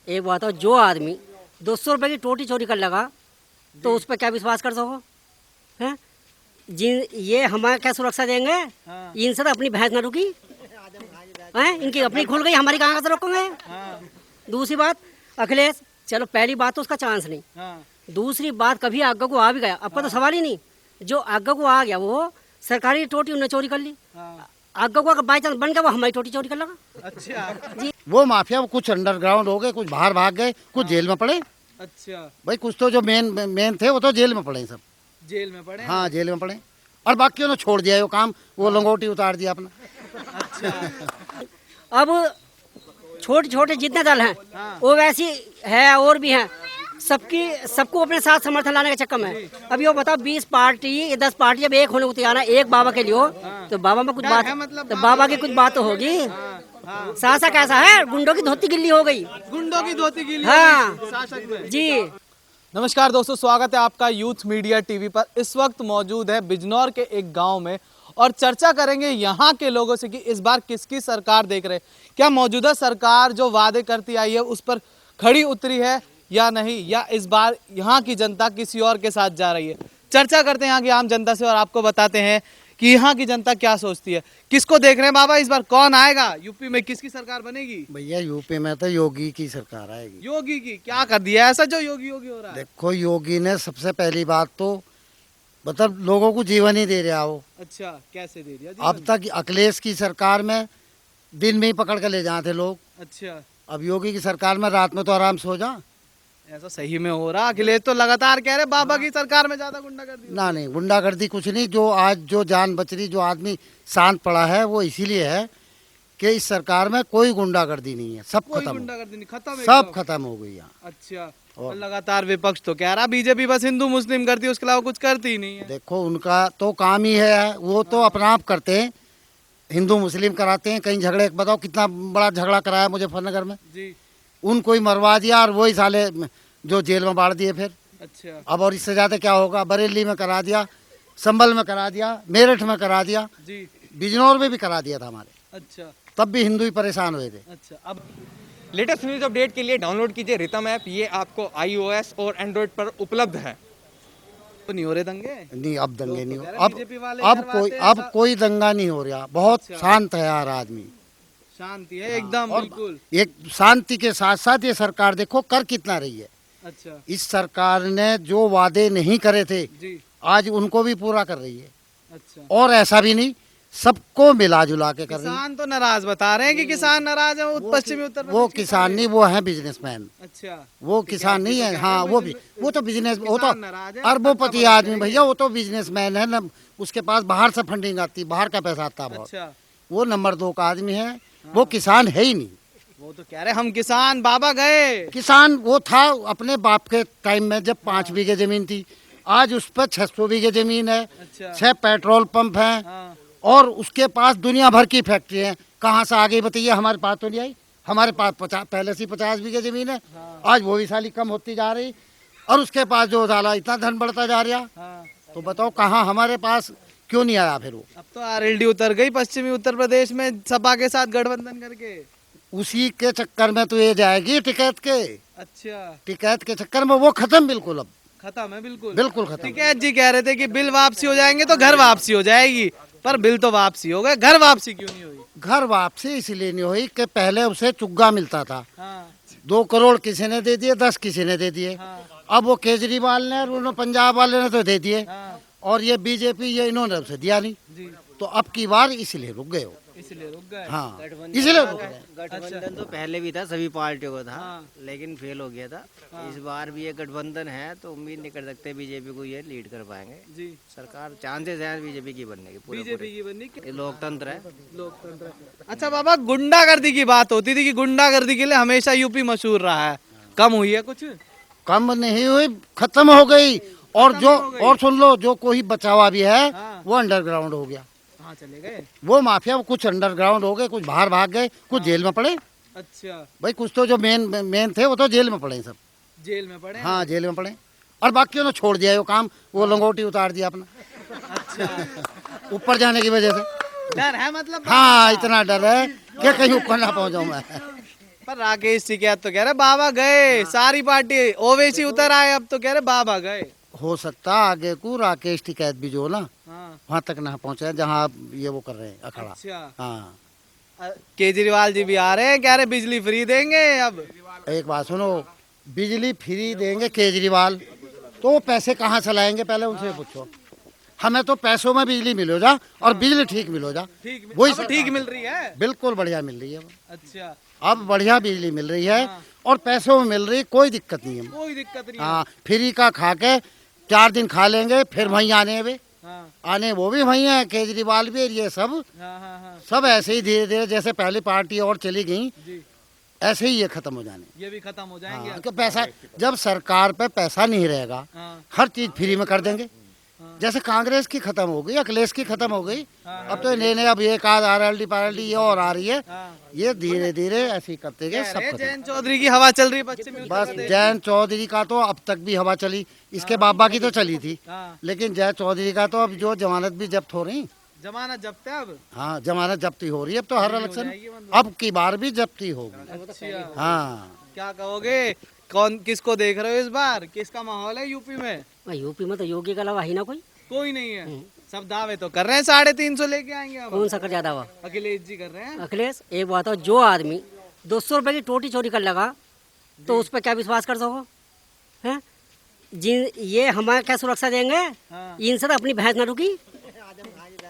एक बात है, जो आदमी 200 रुपए की टोटी चोरी कर लगा तो उस पर क्या विश्वास कर सको हैं? जिन ये हमारे क्या सुरक्षा देंगे? हाँ। इनसे तो अपनी भैंस ना रुकी हैं, इनकी अपनी खुल गई, हमारी कहाँ से रोकेंगे? हाँ, दूसरी बात, अखिलेश, चलो पहली बात तो उसका चांस नहीं। हाँ, दूसरी बात, कभी आगे को आ भी गया, अब का तो सवाल ही नहीं। जो आगे को आ गया वो सरकारी टोटी उन्होंने चोरी कर ली, हाँ। आगे को अगर बाई चांस बन गया वो हमारी टोटी चोरी कर लगा। अच्छा, वो माफिया कुछ अंडरग्राउंड हो गए, कुछ बाहर भाग गए, कुछ जेल में पड़े। अच्छा। भाई कुछ तो जो मेन थे वो तो जेल में पड़े सब। जेल में पड़े हैं? हाँ, जेल में पड़े। और बाकियों ने छोड़ दिया वो काम, वो लंगोटी उतार दिया अपना। अच्छा। अब छोटे छोटे जितने दल हैं हाँ। वो वैसी है और भी हैं, सबको अपने साथ समर्थन लाने के चक्कर में। अब ये बताओ 20 पार्टी 10 पार्टी जब एक होने को तैयार है, एक बाबा के लिए हो तो बाबा में कुछ डर बात, है मतलब तो बाबा की कुछ बात तो होगी। हाँ, हाँ। शासक ऐसा है, गुंडों की धोती गिल्ली हो गई। गुंडों की धोती गीली हाँ। हो गई शासक में। जी नमस्कार दोस्तों, स्वागत है आपका यूथ मीडिया टीवी पर। इस वक्त मौजूद है बिजनौर के एक गांव में और चर्चा करेंगे यहाँ के लोगों से कि इस बार किसकी सरकार देख रहे हैं। क्या मौजूदा सरकार जो वादे करती आई है उस पर खड़ी उतरी है या नहीं, या इस बार यहाँ की जनता किसी और के साथ जा रही है। चर्चा करते हैं यहाँ की आम जनता से और आपको बताते हैं कि यहाँ की जनता क्या सोचती है। किसको देख रहे हैं बाबा, इस बार कौन आएगा? यूपी में किसकी सरकार बनेगी? भैया यूपी में तो योगी की सरकार आएगी। योगी की। क्या कर दिया ऐसा जो योगी योगी हो रहा है? देखो, योगी ने सबसे पहली बात तो मतलब लोगों को जीवन ही दे रहा हो। अच्छा, कैसे दे दिया अब जीवन? तक अखिलेश की सरकार में दिन में ही पकड़ कर ले जाते लोग। अच्छा, अब योगी की सरकार में रात में तो आराम से हो जा। ऐसा सही में हो रहा? अखिलेश तो लगातार कह रहे बाबा की सरकार में ज्यादा गुंडागर्दी। ना नहीं, गुंडागर्दी कुछ नहीं। जो आज जो जान बच रही, जो आदमी शांत पड़ा है वो इसीलिए है कि इस सरकार में कोई गुंडागर्दी नहीं है। सब कोई खत्म, गुंडागर्दी नहीं, खत्म सब एकदम। खत्म हो गई यहाँ। अच्छा, और- और लगातार विपक्ष तो कह रहा बीजेपी बस हिंदू मुस्लिम करती है, उसके अलावा कुछ करती ही नहीं है। देखो, उनका तो काम ही है, वो तो अपना आप करते हैं, हिंदू मुस्लिम कराते हैं। कहीं झगड़े, बताओ कितना बड़ा झगड़ा कराया मुजफ्फरनगर में, जी। उनको ही मरवा दिया और वही साले जो जेल में बाढ़ दिए फिर। अच्छा, अब और इससे ज़्यादा क्या होगा? बरेली में करा दिया, संभल में करा दिया, मेरठ में करा दिया, जी। बिजनौर में भी करा दिया था हमारे, अच्छा, तब भी हिंदू ही परेशान हुए थे। अच्छा। अब लेटेस्ट न्यूज अपडेट के लिए डाउनलोड कीजिए रितम ऐप। ये आपको iOS और एंड्रॉइड पर उपलब्ध है। तो नहीं हो रहे दंगे? नहीं, अब दंगे नहीं हो। कह रहे अब बीजेपी वाले अब करवाते कोई हैं, अब कोई दंगा नहीं हो रहा। बहुत अच्छा। शांत है यार आदमी। शांति है एकदम, और बिल्कुल। एक शांति के साथ साथ ये सरकार देखो कर कितना रही है। अच्छा, इस सरकार ने जो वादे नहीं करे थे जी। आज उनको भी पूरा कर रही है। अच्छा, और ऐसा भी नहीं, सबको मिला जुला के कर रही है। किसान तो नाराज बता रहे हैं कि किसान नाराज है पश्चिमी उत्तर प्रदेश वो के किसान नहीं, वो है बिजनेसमैन। अच्छा, वो किसान नहीं है। हाँ, वो तो बिजनेस, वो तो किसान नाराज है, अरबोपति धक्का आदमी भैया, वो तो बिजनेसमैन है ना। उसके पास बाहर से फंडिंग आती, बाहर का पैसा आता है बहुत। अच्छा, वो नंबर 2 का आदमी है, वो किसान है ही नहीं। वो तो कह रहे हम किसान, बाबा गए। किसान वो था अपने बाप के टाइम में जब 5 बीघे जमीन थी, आज उस पर 600 बीघे जमीन है, अच्छा, 6 पेट्रोल पंप हैं, हाँ, और उसके पास दुनिया भर की फैक्ट्री है। कहाँ से आ गई बताइए? हमारे पास तो नहीं आई। हमारे पास पहले से 50 बीघे जमीन है, आज वो भी साली कम होती जा रही, और उसके पास जो डाला इतना धन बढ़ता जा रहा। हाँ। तो बताओ कहाँ हमारे पास क्यों नहीं आया फिर वो? अब तो आरएलडी उतर गई पश्चिमी उत्तर प्रदेश में सपा के साथ गठबंधन करके। उसी के चक्कर में तो ये जाएगी टिकैत के। अच्छा, टिकैत के चक्कर में वो खत्म, बिल्कुल अब खत्म है बिल्कुल। बिल्कुल खत्म। टिकैत जी कह रहे थे कि बिल वापसी हो जाएंगे तो घर वापसी हो जाएगी, पर बिल तो वापसी हो गए, घर वापसी क्यों नहीं हुई? घर वापसी इसलिए नहीं हुई कि पहले उसे चुग्गा मिलता था। हाँ, 2 करोड़ किसी ने दे दिए, 10 किसी ने दे दिए। हाँ, अब वो केजरीवाल ने और उन्होंने पंजाब वाले ने तो दे दिए, हाँ, और ये बीजेपी ये इन्होंने उसे दिया नहीं। जी। तो अब की बार इसलिए रुक गए हो। इसलिए रुक गए। हाँ, इसलिए रुक गए। गठबंधन तो पहले भी था, सभी पार्टियों का था, हाँ। लेकिन फेल हो गया था। इस बार भी ये गठबंधन है तो उम्मीद नहीं कर सकते बीजेपी को ये लीड कर पाएंगे। जी। सरकार चांसेस है बीजेपी की बनने की, पूरे बीजेपी की बननी ये लोकतंत्र है। लोकतंत्र। अच्छा बाबा, गुंडागर्दी की बात होती थी कि गुंडागर्दी के लिए हमेशा यूपी मशहूर रहा है, कम हुई है कुछ? कम नहीं हुई, खत्म हो गई। और खत्म जो हो गई। और सुन लो, जो कोई बचावा भी है हाँ। वो अंडरग्राउंड हो गया। हाँ, चले गए। वो माफिया कुछ अंडरग्राउंड हो गए, कुछ बाहर भाग गए, कुछ जेल में पड़े। अच्छा, भाई कुछ तो जो मेन थे वो तो जेल में पड़े सब। जेल में पड़े हैं? हाँ, जेल में पड़े। और बाकियों ने छोड़ दिया वो काम, वो लंगोटी उतार दिया अपना अच्छा, ऊपर जाने की वजह से। डर है मतलब? हाँ, इतना डर है कि कहीं ऊपर ना पहुंच जाऊं मैं। पर राकेश टिकैत तो कह रहे बाबा गए, सारी पार्टी ओवैसी उतर आए, अब तो कह रहे बाबा गए। हो सकता आगे को राकेश टिकैत भी जो ना हाँ, वहाँ तक ना पहुँचे जहाँ आप ये वो कर रहे हैं अखाड़ा। अच्छा। हाँ केजरीवाल जी भी आ रहे हैं, कह रहे बिजली फ्री देंगे अब। एक बात सुनो, बिजली फ्री देंगे केजरीवाल तो वो पैसे कहाँ से लाएंगे पहले उनसे पूछो। हमें तो पैसों में बिजली मिलो जा और बिजली ठीक मिलो जा, ठीक वही अब ठीक मिल रही है। बिल्कुल बढ़िया मिल रही है। अच्छा, अब बढ़िया बिजली मिल रही है और पैसों में मिल रही, कोई दिक्कत नहीं है। कोई दिक्कत नहीं। हाँ फ्री का खा के 4 दिन खा लेंगे, फिर वहीं आने वे हाँ, आने वो भी वहीं है, केजरीवाल भी, ये सब हाँ, हाँ, हाँ, सब ऐसे ही धीरे धीरे जैसे पहली पार्टी और चली गई जी, ऐसे ही ये खत्म हो जाने। ये भी खत्म हो जाएंगे। हाँ, कि पैसा जब सरकार पे पैसा नहीं रहेगा हाँ, हर चीज फ्री में कर देंगे। जैसे कांग्रेस की खत्म हो गई, अखिलेश की खत्म हो गई, अब तो नए नए अब एक आध आरएलडी पारएलडी ये और आ रही है। हाँ। ये धीरे धीरे ऐसे ही करते गए सब अरे खत्म। जयंत चौधरी की हवा चल रही है पश्चिमी उत्तर बस प्रदेश। जयंत चौधरी का तो अब तक भी हवा चली, इसके बाबा की तो चली थी, हाँ, लेकिन जयंत चौधरी का तो अब जो जमानत भी जब्त हो रही। जमानत जब्त है अब। हाँ जमानत जब्ती हो रही है अब तो हर इलेक्शन, जाएगी मतलब। अब की बार भी जब्ती होगी। अच्छा, हाँ क्या कहोगे, कौन किसको देख रहे हो इस बार, किसका माहौल है यूपी में? यूपी में तो योगी के अलावा ही ना कोई। कोई नहीं है, सब दावे तो कर रहे हैं 350 लेके आएंगे अब। कौन सा कर ज्यादा हुआ? अखिलेश जी कर रहे हैं। अखिलेश एक बात हो, जो आदमी 200 रुपए की टोटी चोरी कर लगा तो उस पर क्या विश्वास कर सको हैं? जिन ये हमारे क्या सुरक्षा देंगे? हाँ। इनसे तो अपनी भैंस न रुकी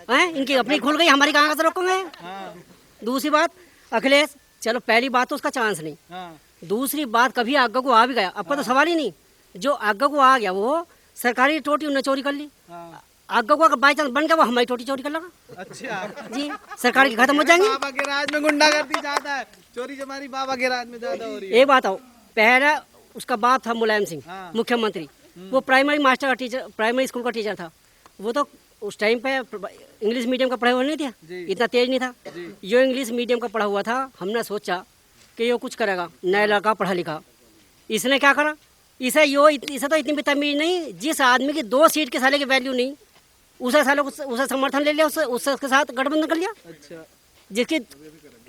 हैं, इनकी अपनी खुल गई, हमारी कहाँ से रोकेंगे? हाँ, दूसरी बात, अखिलेश चलो पहली बात तो उसका चांस नहीं, हाँ, दूसरी बात कभी आगे को आ भी गया, आपका तो सवाल ही नहीं, जो आगे को आ गया वो सरकारी टोटी उन्होंने चोरी कर ली, हाँ। आगे को अगर बाई चांस बन गया वो हमारी टोटी चोरी कर लगा अच्छा, जी, सरकार की खत्म हो जाएंगी। बाबा के राज में गुंडागर्दी ज्यादा है, चोरी चमारी बाबा के राज में ज्यादा हो रही है। एक बात आओ, पहला उसका बाप था मुलायम सिंह, हाँ। मुख्यमंत्री, वो प्राइमरी मास्टर का टीचर, प्राइमरी स्कूल का टीचर था। वो तो उस टाइम पे इंग्लिश मीडियम का पढ़ा हुआ नहीं था, जी। इतना तेज नहीं था। जो इंग्लिश मीडियम का पढ़ा हुआ था, हमने सोचा कि ये कुछ करेगा, नया लड़का पढ़ा लिखा। इसने क्या करा, इसे तो इतनी भी तमीज नहीं, जिस आदमी की 2 सीट के साले की वैल्यू नहीं, उसे समर्थन ले लिया, उसके साथ गठबंधन कर लिया। अच्छा, जिसकी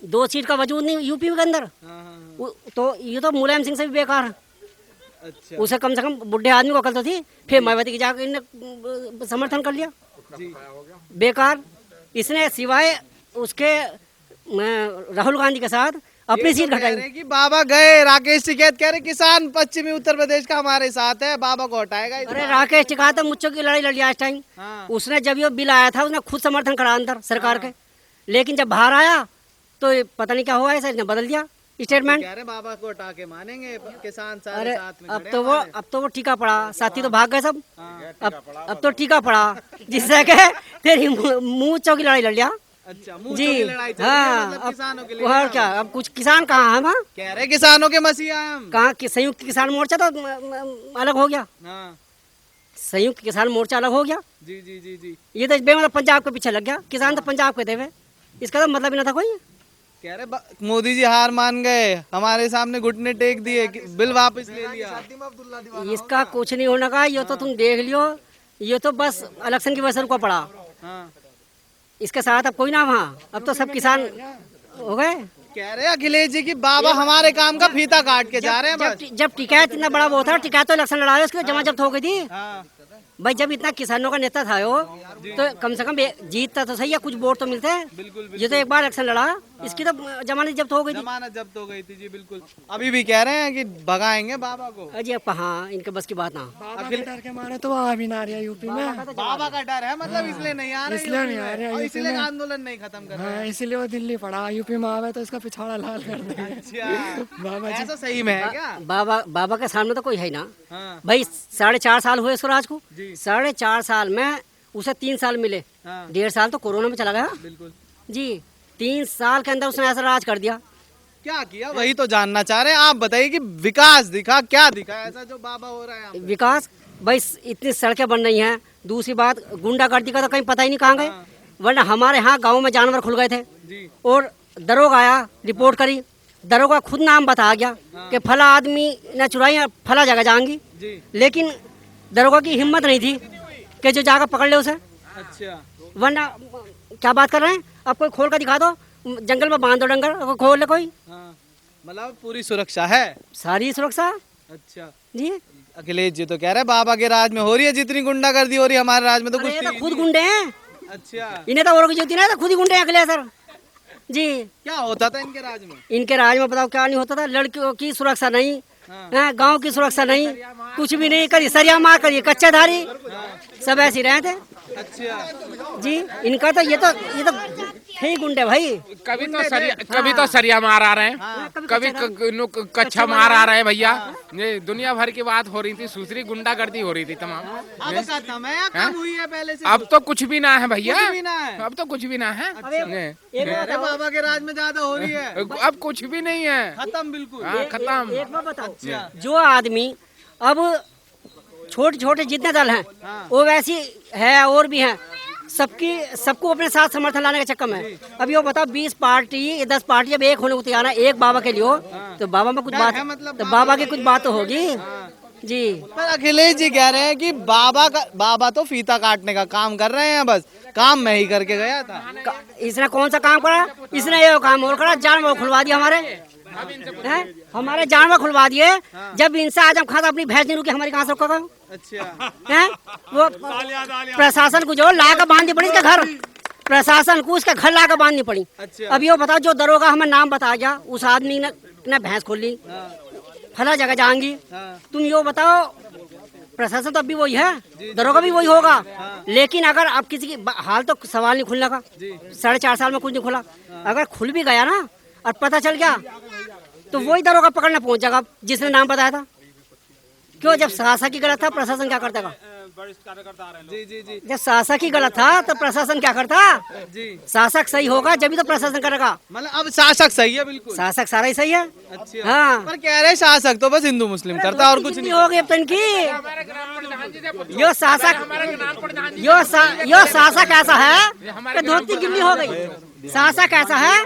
2 सीट का वजूद नहीं यूपी के अंदर, हाँ, हाँ, तो ये तो मुलायम सिंह से भी बेकार है। अच्छा, उसे कम से कम बुढ़े आदमी को अकल तो थी, फिर मायावती की जाकर इन्हें समर्थन कर लिया, जी, बेकार। इसने सिवाय उसके राहुल गांधी के साथ अपनी सीट कह घटाई। रहे हैं कि बाबा गए, राकेश टिकैत कह रहे किसान पश्चिमी उत्तर प्रदेश का हमारे साथ है, बाबा को हटाएगा इस अरे बार। राकेश टिकैत तो मुझसे की लड़ाई लड़ लिया इस टाइम। हाँ, उसने जब ये बिल आया था उसने खुद समर्थन करा अंदर सरकार के, लेकिन जब बाहर आया तो ये पता नहीं क्या हुआ, ऐसा इसने बदल दिया स्टेटमेंट। कह रहे बाबा को हटा के मानेंगे, किसान सारे अरे साथ में अब खड़े तो हैं वो हमारे। अब तो वो टीका पड़ा, साथी तो भाग गए सब। हाँ, अब तो टीका पड़ा, जिससे कि तेरी मुंह चौकी लड़ाई लड़ लिया अच्छा, मुंह जी। चौकी लड़ाई चल रही है, हाँ, मतलब किसानों के लिए और क्या? क्या, अब कुछ किसान कहाँ है वहाँ, कह रहे किसानों के मसीहा हैं हम। कहाँ कि संयुक्त किसान मोर्चा तो अलग हो गया, हाँ, संयुक्त किसान मोर्चा अलग हो गया। जी, जी, जी, जी। ये तो बेमतलब पंजाब के पीछे लग गया, किसान तो पंजाब के थे वे, इसका तो मतलब ही ना था कोई। कह रहे मोदी जी हार मान गए, हमारे सामने घुटने टेक दिए, बिल वापस ले लिया। इसका कुछ नहीं होने का, ये तो तुम देख लियो, ये तो बस इलेक्शन की वजह से रुका पड़ा, हाँ, इसके साथ अब कोई ना वहाँ, अब तो सब किसान हो गए। कह रहे अखिलेश जी की बाबा हमारे काम का फीता काट के जा रहे हैं बस। जब टिकैत इतना बड़ा वो था, टिकैत तो इलेक्शन लड़ा उसकी जमा जब्त हो गई थी हाँ, भाई। जब इतना किसानों का नेता था वो, तो कम से कम जीतता तो सही है, कुछ वोट तो मिलते हैं। बिल्कुल, ये तो एक बार इलेक्शन लड़ा, इसकी तो जमानत जब्त हो गई थी। जमानत जब्त हो गई थी जी, बिल्कुल। अभी भी कह रहे हैं कि भगाएंगे बाबा को। अजी अब कहाँ इनके बस की बात ना। अखिल डर के मारे तो आ भी ना रहा यूपी में। बाबा का डर है, मतलब इसलिए नहीं आ रहे, इसलिए नहीं आ रहे और यूपी इसलिए में। आंदोलन नहीं खत्म कर रहे हाँ, इसीलिए वो दिल्ली पड़ा, यूपी में आवे तो इसका पिछवाड़ा लाल कर देंगे। अच्छा, बाबा जी ऐसा सही में है क्या? बाबा के सामने तो कोई है ना हाँ, भाई। 4.5 साल हुए इसको राज को, जी। 4.5 साल में उसे 3 साल मिले, हाँ, 1.5 साल तो कोरोना में चला गया बिल्कुल। जी। 3 साल के अंदर उसने ऐसा राज कर दिया। क्या किया वही तो जानना चाह रहे हैं। आप बताइए कि विकास दिखा, क्या दिखा ऐसा जो बाबा हो रहा है यहाँ पे? विकास भाई, इतनी सड़कें बन रही हैं, दूसरी बात गुंडागर्दी का तो कहीं पता ही नहीं कहाँ गए, वरना हमारे यहाँ गाँव में जानवर खुल गए थे, जी, और दरोगा आया, रिपोर्ट करी, दरोगा खुद नाम बता गया कि फला आदमी ने चुराई, फला जगह जाएंगी, जी, लेकिन दरोगा की हिम्मत नहीं थी कि जो जाकर पकड़ ले उसे, अच्छा, वरना क्या बात कर रहे हैं। अब कोई खोल कर दिखा दो, जंगल में बांध दो डंगर, खोल ले कोई, हाँ, मतलब पूरी सुरक्षा है। सारी सुरक्षा अच्छा, जी। अखिलेश जी तो कह रहे हैं बाबा के राज में हो रही है जितनी गुंडागर्दी हो रही है, हमारे राज में तो अरे कुछ ये थी तो ही खुद नहीं। गुंडे हैं, अच्छा, इन्हें तो और की जरूरत नहीं, तो खुद ही गुंडे हैं अखिलेश सर जी। क्या होता था इनके राज में? इनके राज में बताओ क्या नहीं होता था, लड़कियों की सुरक्षा नहीं, हाँ। गांव की सुरक्षा नहीं, कुछ भी नहीं, करिए सरिया मार करिए कच्चे धारी, सब ऐसे ही रहे थे अच्छा, जी। इनका तो ये तो है ही गुंडे भाई। कभी तो सरिया मार आ रहे हैं, कभी कच्चा मार आ रहे हैं भैया। ये दुनिया भर की बात हो रही थी, दूसरी गुंडागर्दी हो रही थी तमाम। अब खत्म है या कब हुई है पहले से? अब तो कुछ भी ना है भैया, कुछ भी ना है। अब तो कुछ भी ना है। अरे बाबा के राज में ज्यादा हो रही है, अब कुछ भी नहीं है, खत्म बिल्कुल। हाँ, खत्म। एक बात बताओ, जो आदमी अब छोटे छोटे जितने दल हैं वो वैसी है और भी हैं, सबको अपने साथ समर्थन लाने के चक्कर में। अब ये बताओ 20 पार्टी 10 पार्टी जब एक होने को तैयार है, एक बाबा के लिए हो तो बाबा में कुछ बात है, मतलब तो बाबा की कुछ बात तो होगी जी। पर अखिलेश जी कह रहे हैं कि बाबा तो फीता काटने का काम कर रहे हैं, बस काम मैं ही करके गया था। इसने कौन सा काम करा? इसने ये काम और करा, जानवर खुलवा दिया हमारे जानवर खुलवा दिए। जब इनसे आजम खान अपनी भैंस नहीं रुकी, हमारी कहाँ से रोका? अच्छा, हैं वो प्रशासन को जो ला कर बांधनी पड़ी इसके घर, प्रशासन को उसके घर ला कर बांधनी पड़ी। अच्छा। अब ये बताओ जो दरोगा हमें नाम बता गया, उस आदमी ने भैंस खोल ली, फला जगह जाएंगी। तुम यो बताओ, प्रशासन तो अब भी वही है, दरोगा भी वही होगा, लेकिन अगर अब किसी की हाल तो सवाल नहीं खुलने का, 4.5 साल में कुछ नहीं खुला। अगर खुल भी गया ना और पता चल गया तो वही दरोगा पकड़ने पहुंच जाएगा जिसने नाम बताया था। क्यों? जब शासक ही गलत था प्रशासन क्या करता? जी जी जी जब शासक ही गलत था तो प्रशासन क्या करता? जी, शासक सही होगा जब भी तो प्रशासन करेगा। मतलब अब शासक सही है बिल्कुल। शासक सारा ही सही है। अच्छा, हाँ, पर कह रहे शासक तो बस हिंदू मुस्लिम करता है और कुछ नहीं। हो गई अब तो इनकी। यो शासक ऐसा है कि धोती गिल्ली हो गई। शासक ऐसा है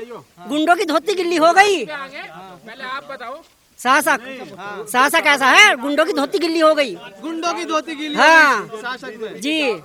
गुंडों की धोती गिल्ली हो गई। पहले आप बताओ। शासक ऐसा है गुंडों की धोती गिल्ली हो गई। गुंडों की धोती गिल्ली हाँ। शासक में जी।